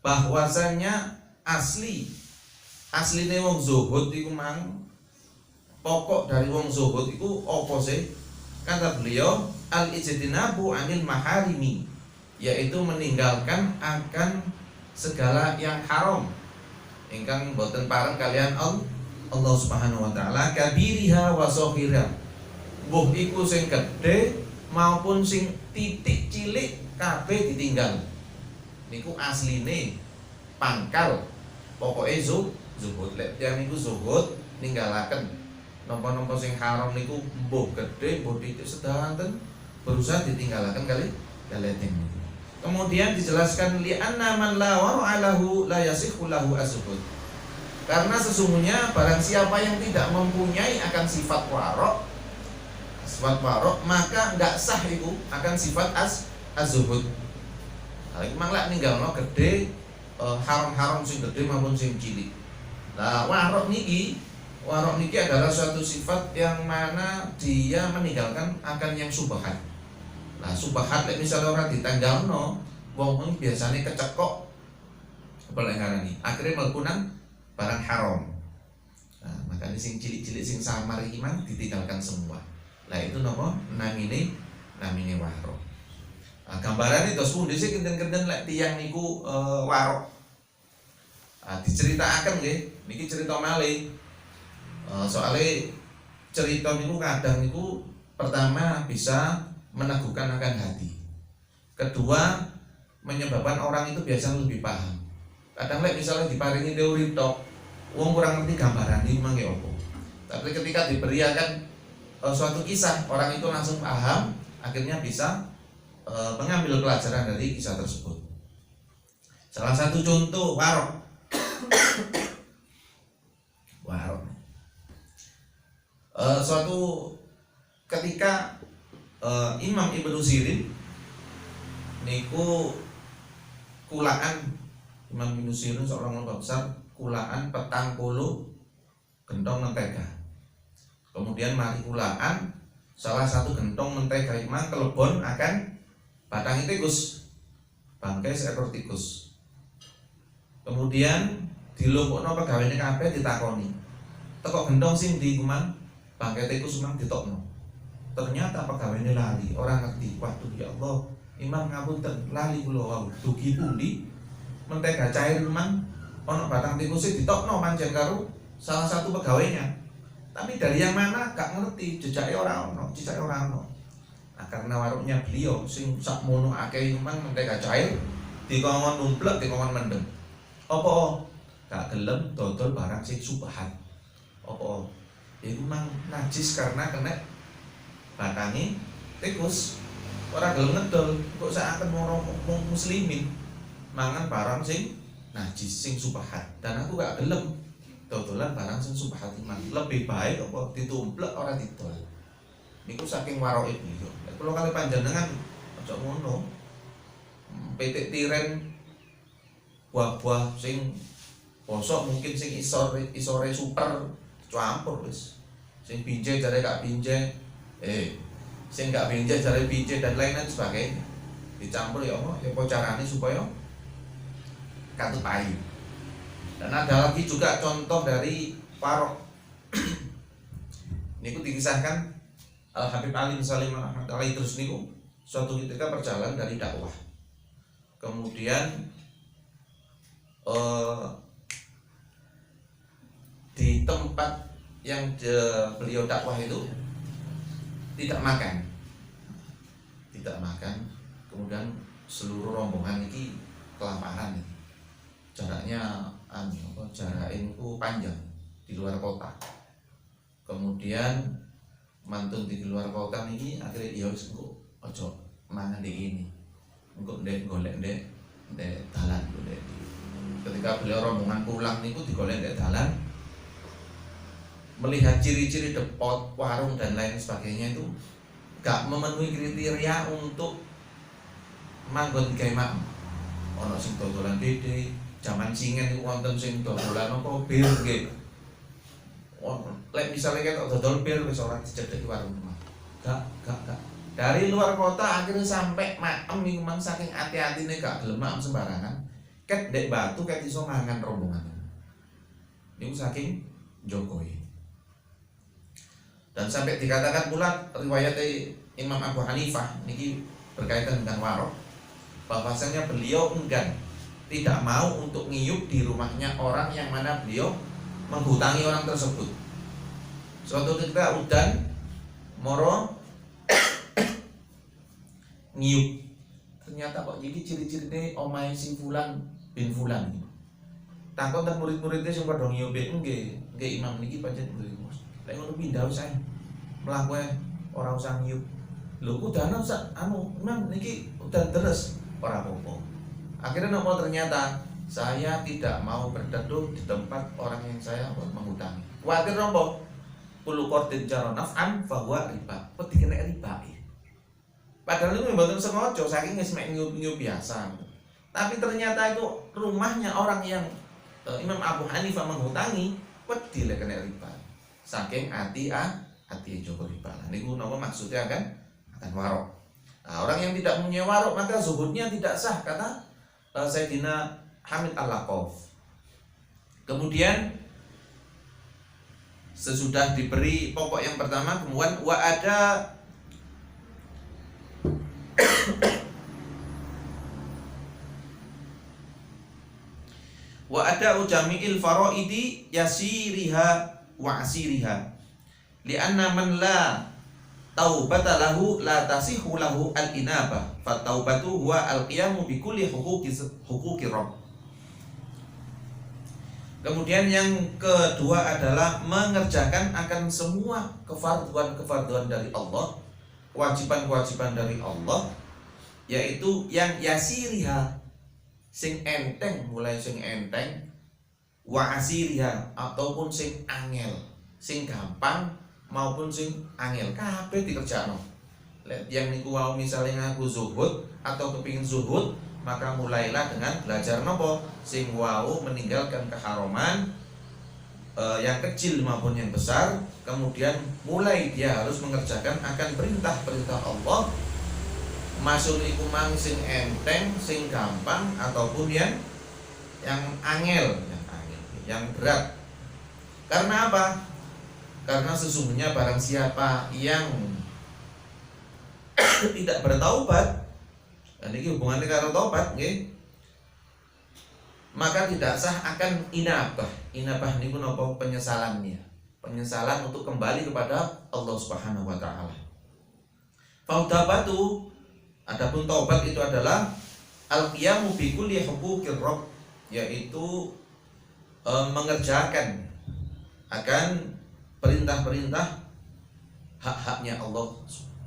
bahwasanya asline wong zuhud iku mang pokok dari wong zuhud iku apa sih? Kata beliau, al-ijtinabu 'anil maharimi, yaitu meninggalkan akan segala yang haram ingkang boten pareng kalian Allah Subhanahu wa taala, kabiriha wa shaghira, mbuh iku sing gedhe maupun sing titik cilik kabeh ditinggal. Niku asline pangkal pokoke zuhud. Lek tiyang niku zuhud ninggalaken napa-napa sing haram niku mbuh gedhe mbuh titik sedanten berusaha ditinggalaken kali teng. Kemudian dijelaskan li anna man la wara'a lahu la yasihhu lahu az-zuhud. Karena sesungguhnya barang siapa yang tidak mempunyai akan sifat warok, maka enggak sah itu akan sifat az-zuhud. Memang lak ninggalno gede haram-haram sing gede maupun sing cilik. Nah, warok niki adalah suatu sifat yang mana dia meninggalkan akan yang subahat. Nah, subahat lek misalnya orang ditanggalno, wong biasanya kecekok apa lek ngarani, akhirnya mlebu nang barang haram. Nah, makanya sing cilik-cilik sing samar iki mang ditinggalkan semua. Lah itu napa? Namine warok. Nah, gambaran itu pundi sih kenten-kenten lek tiyang niku warok. Diceritakan nggih, niki cerita malih. Soalnya cerita niku kadang niku pertama bisa meneguhkan akan hati. Kedua, menyebabkan orang itu biasanya lebih paham. Kadang lek misalnya diparingi teori tok, wong kurang ngerti gambaran iki mangke opo. Tapi ketika diberikan suatu kisah, orang itu langsung paham, akhirnya bisa mengambil pelajaran dari kisah tersebut. Salah satu contoh warok. Suatu ketika Imam Ibnu Sirin niku kulaan. Imam Ibnu Sirin seorang ulama besar, kulaan 40 gentong mentega. Kemudian mari kulaan salah satu gentong mentega imang kelebon akan batang tikus, bangkai seekor tikus. Kemudian dilumpukno pegawene kabeh ditakoni, "Teko gentong sing ndi kumang?" Bangkai tikus memang ditokno. Ternyata pegawene lali, orang ngerti. Waduh ya Allah, Imam ngapunten, lali kula wau. Dugi pundi mentega cair memang ono batang tikus ditokno pancen karo salah satu pegawainya. Tapi dari yang mana gak ngerti, jejaknya orang ono. Nah, karena warungnya beliau sing sakmono akeh memang mentega cair dikongkon numplek, dikongkon mendem. Apa gak gelem dodol barang sing subahat. Apa iku mang najis karena kena batange tikus. Ora gelem ngedol, kok saken wong muslimin mangan barang sing najis sing subahat. Dan aku gak gelem dodolan barang sing subahat iman. Lebih baik apa ditumplek ora didol. Niku saking waroke beliau. Nek kula kali panjenengan aja ngono. Pitik tiren buah-buah sing bosok mungkin sing isore super campur wis. Sing pinje jare gak pinje, sing gak pinje jare pinje dan lain-lain sebagainya. Dicampur ya apa carane supaya katut payu. Dan ada lagi juga contoh dari warok. Niku dikisahkan Al Habib Ali Salim Rahmatullahi terus niku suatu ketika berjalan dari dakwah. Kemudian di tempat yang beliau dakwah itu tidak makan. Kemudian seluruh rombongan ini kelaparan. Jaraknya itu panjang di luar kota. Kemudian mantun di luar kota ini akhirnya dia wis engko aja mangan di ini. Engko ndek golek ndek dalan ndek. Ketika beliau rombongan pulang niku digolek ndek dalan, melihat ciri-ciri depot, warung dan lain sebagainya itu gak memenuhi kriteria untuk manggon gawe ono sing dodolan dede, jaman singen iku wonten sing dodolan apa bir nggih. Lek misale ketok dodol bir wis ora dicedheki warung rumah. Gak. Dari luar kota akhirnya sampai maem iku mang saking ati-atine gak gelem maem sembarangan. ket ndek batu ket iso mangan rombongan. Niku saking Jokowi. Dan sampai dikatakan pula riwayat Imam Abu Hanifah niki berkaitan dengan warok, bahwasanya beliau enggan, tidak mau untuk ngiyup di rumahnya orang yang mana beliau menghutangi orang tersebut. Suatu ketika udan moro ngiyup, ternyata kok jadi ciri-cirine omahe si fulan bin fulan. Takon dan murid-muridnya sing padha ngiyup nggih imam niki pancen murid. Lek ngono pindah usah mlaku ora usah ngiyup. Lho udan imam niki udan terus ora apa-apa. Akhirnya nopo ternyata saya tidak mau berteduh di tempat orang yang saya menghutangi. Kuatir nopo? Kullu qardin jara naf'an fahuwa riba. Kok dikena riba? Padahal itu mboten sengaja, saking wis mek ngiyup biasa. Tapi ternyata itu rumahnya orang yang Imam Abu Hanifah menghutangi, wedi lek kena riba. Saking ati Joko riba. Niku napa maksudnya akan warok. Nah, orang yang tidak punya warok maka zuhudnya tidak sah, kata Sayyidina Hamid Al-Laqaf. Kemudian sesudah diberi pokok yang pertama, kemudian wa ada ujami'il faraidi yasiriha wa asiriha li'anna man la taubata lahu la tasihu lahu al-inabah fa taubatu huwa al-qiyamu bi kulli huquqi rabb. Kemudian yang kedua adalah mengerjakan akan semua kefarduan dari Allah, kewajiban-kewajiban dari Allah, yaitu yang yasiriha sing enteng, mulai sing enteng, wa asiriha ataupun sing angel, sing gampang maupun sing angel, kabeh dikerjakno. Lek yang niku wau misale ngaku zuhud atau kepingin zuhud, maka mulailah dengan belajar nopo sing wau meninggalkan keharaman yang kecil maupun yang besar. Kemudian mulai dia harus mengerjakan akan perintah-perintah Allah, masuk iku mang sing enteng, sing gampang ataupun yang angel, yang berat. Karena apa? Karena sesungguhnya barang siapa yang tidak bertaubat, dan ini hubungannya karo taubat, nggih, maka tidak sah akan inabah. Inabah niku napa? Penyesalannya, penyesalan untuk kembali kepada Allah Subhanahu wa taala. Faudabatu, adapun taubat itu adalah al-qiyamu bi kulli huquqir rabb, yaitu mengerjakan akan perintah-perintah hak-haknya Allah.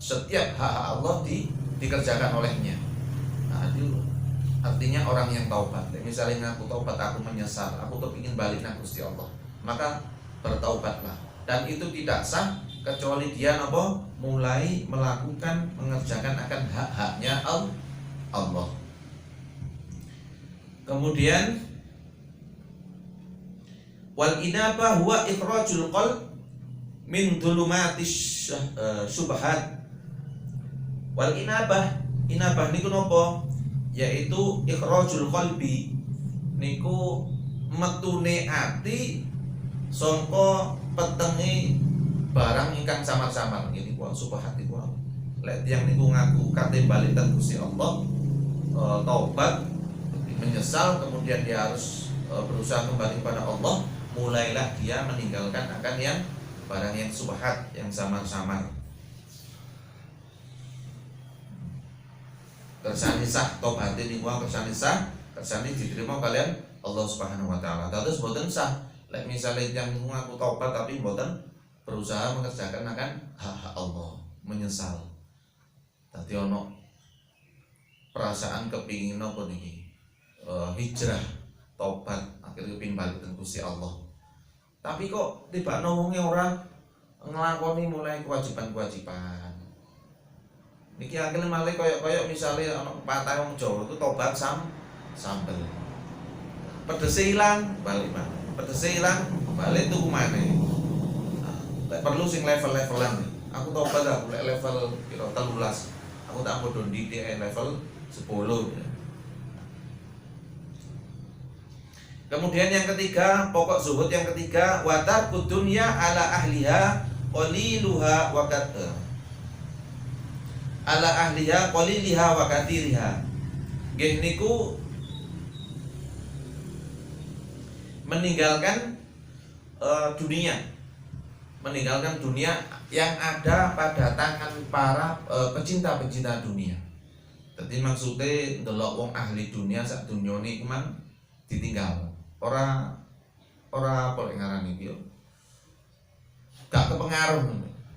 Setiap hak Allah dikerjakan olehnya. Nah, itu artinya orang yang taubat. Misalnya aku taubat, aku menyesal, aku kepingin balik nang Gusti Allah, maka bertaubatlah. Dan itu tidak sah kecuali dia mulai melakukan, mengerjakan akan hak-haknya Allah. Kemudian wal inabah huwa ikhrajul qalb min dhulumatis syubhat. Wal inabah niku napa? Yaitu ikhrajul qalbi, niku metune ati sangka petenge barang ingkang samar-samar. Ini kuwi subhat iku. Lek tiyang niku ngaku kate bali teng Gusti Allah, taubat, menyesal, kemudian dia harus berusaha kembali kepada Allah, mulailah dia meninggalkan akan yang barang yang subhat, yang samar-samar. Kersane sah tobat niku kersane sah, kersane diterima kalian Allah Subhanahu wa taala. Terus mboten sah lek misale yang ngaku tobat tapi mboten berusaha mengerjakan akan hak Allah, menyesal. Dadi ono perasaan kepingin napa niki? Hijrah, tobat, akhirnya kepingin balik teng Gusti Allah. Tapi kok tibakno wonge ora nglakoni mulai kewajiban-kewajiban. Niki akhirnya malah koyok misalnya anak pepatah wong Jawa itu tobat sambel. Pedese ilang, balik mana? Pedese ilang, balik tuku maneh. Nah, perlu sing level-levelan. Aku tobat aku level kira 13. Aku tak bodoh di level 10. Kemudian yang ketiga, pokok zuhud yang ketiga, wa tarkud dunya ala ahliha qaliluha wa ala ahliha qaliliha wa katsiriha. Nggih niku meninggalkan dunia, meninggalkan dunia yang ada pada tangan para pecinta-pecinta dunia. Jadi maksudnya ndelok wong ahli dunia sak dunya niku man ditinggal. Ora apa lek ngarani iki yo. Gak kepengaruh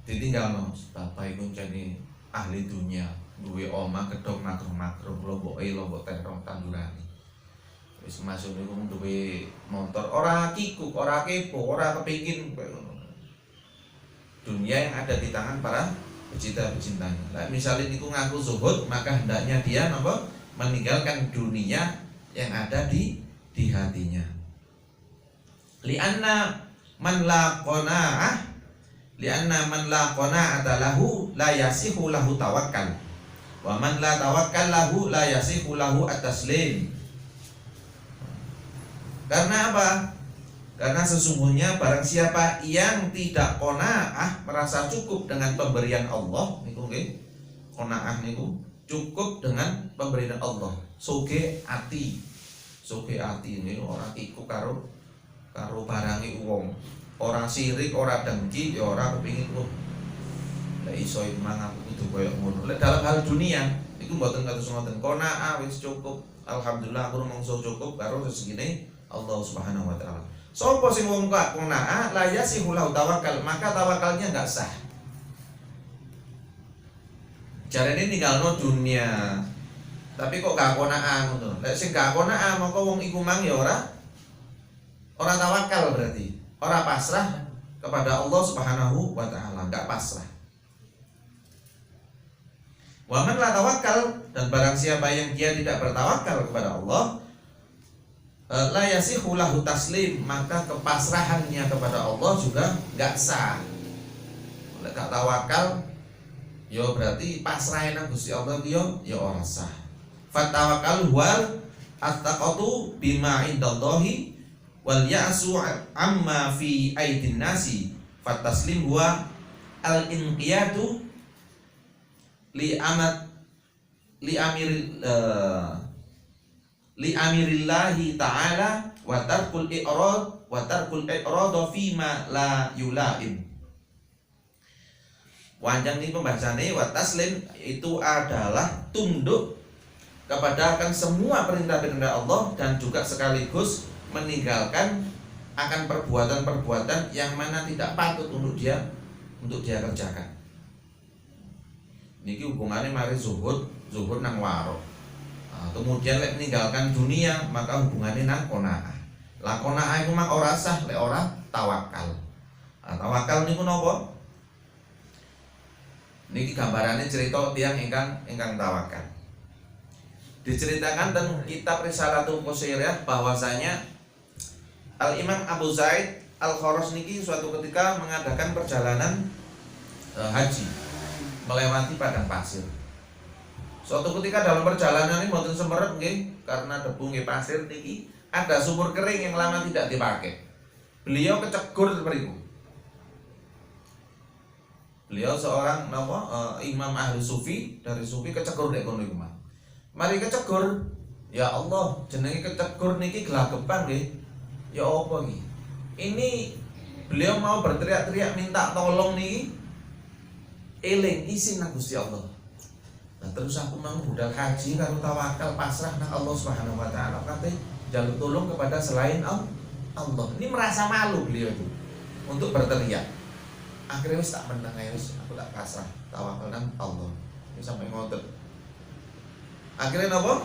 ditinggalno. Bapak iku jane ahli dunia, duwe omah gedhong makruh-makruh lombok terong tandurane. Wis masuk niku duwe motor, ora kikuk, ora kepo, ora kepengin dunia yang ada di tangan para pecinta-pecintanya. Nah, misalnya niku ngaku zuhud, maka hendaknya dia napa meninggalkan dunia yang ada di hatinya. Lianna man la qana'ata lahu la yasihu lahu tawakkal. Wa man la tawakkal lahu la yasihu lahu at-taslim. Karena apa? Karena sesungguhnya barang siapa yang tidak qanaah, merasa cukup dengan pemberian Allah, niku nggih. Qanaah niku cukup dengan pemberian Allah. Soge ati ini ora iku karo barangi wong. Ora sirik, ora dengki, ya ora kepengin kok. Lah iso mangan kudu koyo ngono. Lek dalam hal dunia iku mboten kados ngoten. Qanaah wis cukup. Alhamdulillah aku rumangsa cukup karo rezekine Allah Subhanahu wa taala. Sopo sing wong gak qanaah la yasihu lahu tawakal, maka tawakalnya enggak sah. Jarene ninggalno dunia. Tapi kok gak qanaah ngono. Lek sing gak qanaah maka wong iku mang ya ora tawakal berarti. Ora pasrah kepada Allah Subhanahu wa taala, enggak pasrah. Wa man la tawakkal, dan barang siapa yang dia tidak bertawakal kepada Allah, la yasihu lahu taslim, maka kepasrahannya kepada Allah juga enggak sah. Lek gak tawakal yo berarti pasrahe nang Gusti Allah yo ora sah. Fatawakkal wal attaqatu bima indallahi wal ya'su amma fi aidin nasi. Fataslim huwa al inqiyadu li amirillahi ta'ala wa tarkul i'rad fi ma la yulaim. Wanjang ini pembahasannya. Wa taslim itu adalah tunduk kepada akan semua perintah-perintah Allah dan juga sekaligus meninggalkan akan perbuatan-perbuatan yang mana tidak patut untuk dia kerjakan. Niki hubungannya mari zuhud nang waro. Kemudian lek meninggalkan dunia maka hubungannya nang qanaah. Lah qanaah iku mak ora sah lek ora tawakal. Tawakal niku napa? Niki gambarannya cerita tiyang ingkang tawakal. Diceritakan dalam kitab Risalatul Qushairiyah bahwasanya Al-Imam Abu Zaid Al-Kharos niki suatu ketika mengadakan perjalanan haji melewati padang pasir. Suatu ketika dalam perjalanan ini mboten semeret nggih karena debu nggih pasir niki ada sumur kering yang lama tidak dipakai. Beliau kecegur seperti itu. Beliau seorang imam ahli sufi, dari sufi kecegur nek kono iku. Mari kecegur, ya Allah, jenenge kecegur niki gelagepan nggih. Ya apa iki? Ini beliau mau berteriak-teriak minta tolong nih. Eling isin nang Gusti Allah. Nah, terus aku mau budal haji karo tawakal pasrah nang Allah Subhanahu wa taala. Kate jaluk tolong kepada selain Allah. Ini merasa malu beliau itu untuk berteriak. Akhirnya wis tak menang ae wis aku tak pasrah tawakal nang Allah. Wis sampai ngotot. Akhirnya napa?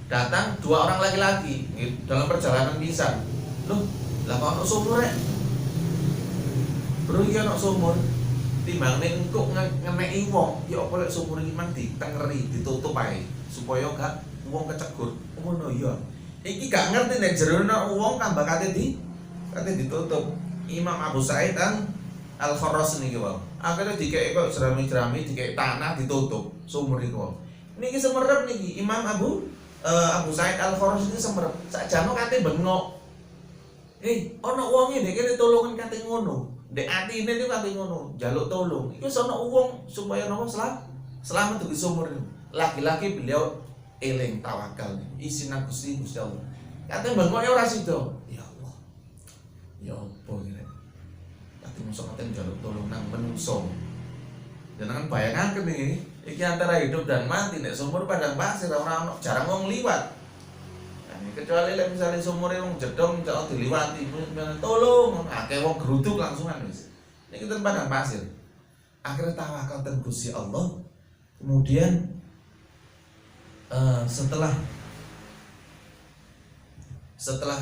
Datang dua orang laki-laki dalam perjalanan pisan. Loh, lah kok ono sumur rek? Bro iki ono sumur. Timbangane engko ngeneki wong, ya apa lek sumur iki mang ditengeri, ditutup ae supaya gak wong kecegur. Ngono ya. Iki gak ngerti nek jero ono wong tambah kate ditutup. Imam Abu Sa'id Al-Kharos niki wae. Akhirnya dikeki kok jerami-jerami, dikeki tanah ditutup sumur iku. Niki semerep niki Imam Abu Abu Sa'id Al-Khudri ini semprep sakjane kate bengok. Ana wonge ndek kene tolongan kate ngono. Ndek atine itu kate ngono, njaluk tolong. Iku ana wong supaya napa selamat dugi sumur. Lagi-lagi beliau eling tawakal. Isinan Gusti Allah. Kate bengoknya ora sida. Ya Allah. Ya apa iki? Kate mosok kate njaluk tolong nang menungso. Jangan bayangkan iki antara hidup dan mati nek sumur padang pasir ora ono jarang wong liwat. Kecuali lek misalnya sumure wong jedong cak diliwati tolong akeh wong geruduk langsungan wis. Niki ten padang pasir. Akhirnya tawakal ten Gusti Allah. Kemudian setelah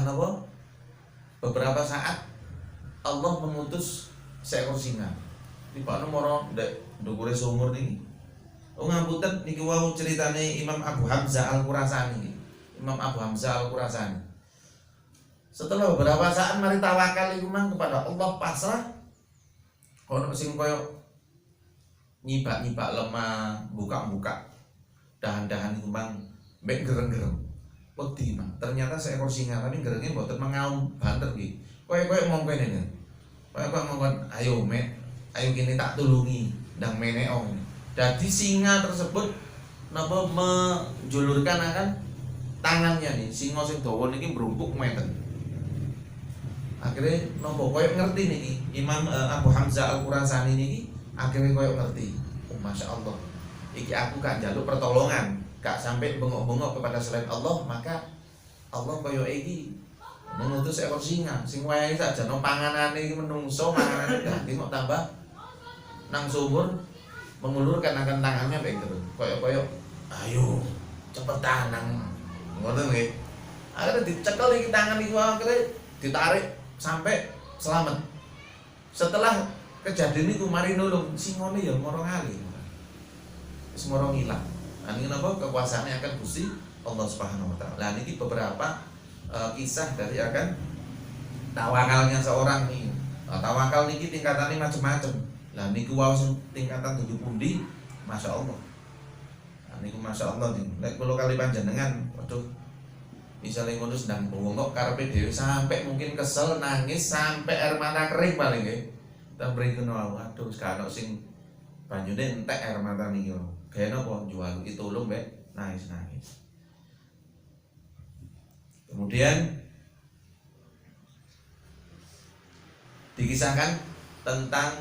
napa? Beberapa saat Allah mengutus seekor singa. Dipakno moro ndek ndukure sumur niki. Oh ngapunten niki wau ceritane Imam Abu Hamzah Al-Qurasani. Imam Abu Hamzah Al-Qurasani. Setelah beberapa saat mari tawakal iku mang kepada Allah pasrah. Ono sing koyo nyibak-nyibak lemah, buka-buka dahan-dahan iku mang mek gereng-gereng. Wedi mang. Ternyata seekor singa tapi gerenge mboten mengaum banter iki. Koyo mongko ngene. Koyo mongkon ayo kene tak tulungi ndang meneo. Jadi singa tersebut napa menjulurkan akan tangannya nih, singa sing dawa niki mbrumpuk meten. Akhirnya nopo koyo ngerti niki Imam Abu Hamzah Al-Qurasani niki akhirnya koyo ngerti. Oh Masya Allah, iki aku gak njaluk pertolongan, gak sampai bengok-bengok kepada selain Allah, maka Allah koyo iki mengutus ekor singa sing wayahe saja no panganane iki menungso manganane ganti kok tambah nang sumur mengulurkan akan tangannya baik terus koyo ayo cepetan nang ngoten nggih. Akhirnya dicekel iki tangan iku akhirnya ditarik sampai selamat. Setelah kejadian itu mari nulung singone ya moro ngali. Wis moro ngilang. Nah niki napa kekuasaane akan Gusti Allah Subhanahu wa taala. Lah niki beberapa kisah dari akan tawakalnya seorang nih. Tawakal niki tingkatannya macam-macam. Lah niku wau tingkatan 7 pundi, Masya Allah. Niku Masya Allah nih. Lek kula kali panjenengan, waduh, misalnya ngono sedang bongok karepe dhewe sampai mungkin kesel nangis sampai air mata kering paling nggih. Ta mriki ngono waduh sekarang sing banyune entek air mata niki. Gawe napa jual ditulung mbek nangis-nangis. Kemudian dikisahkan tentang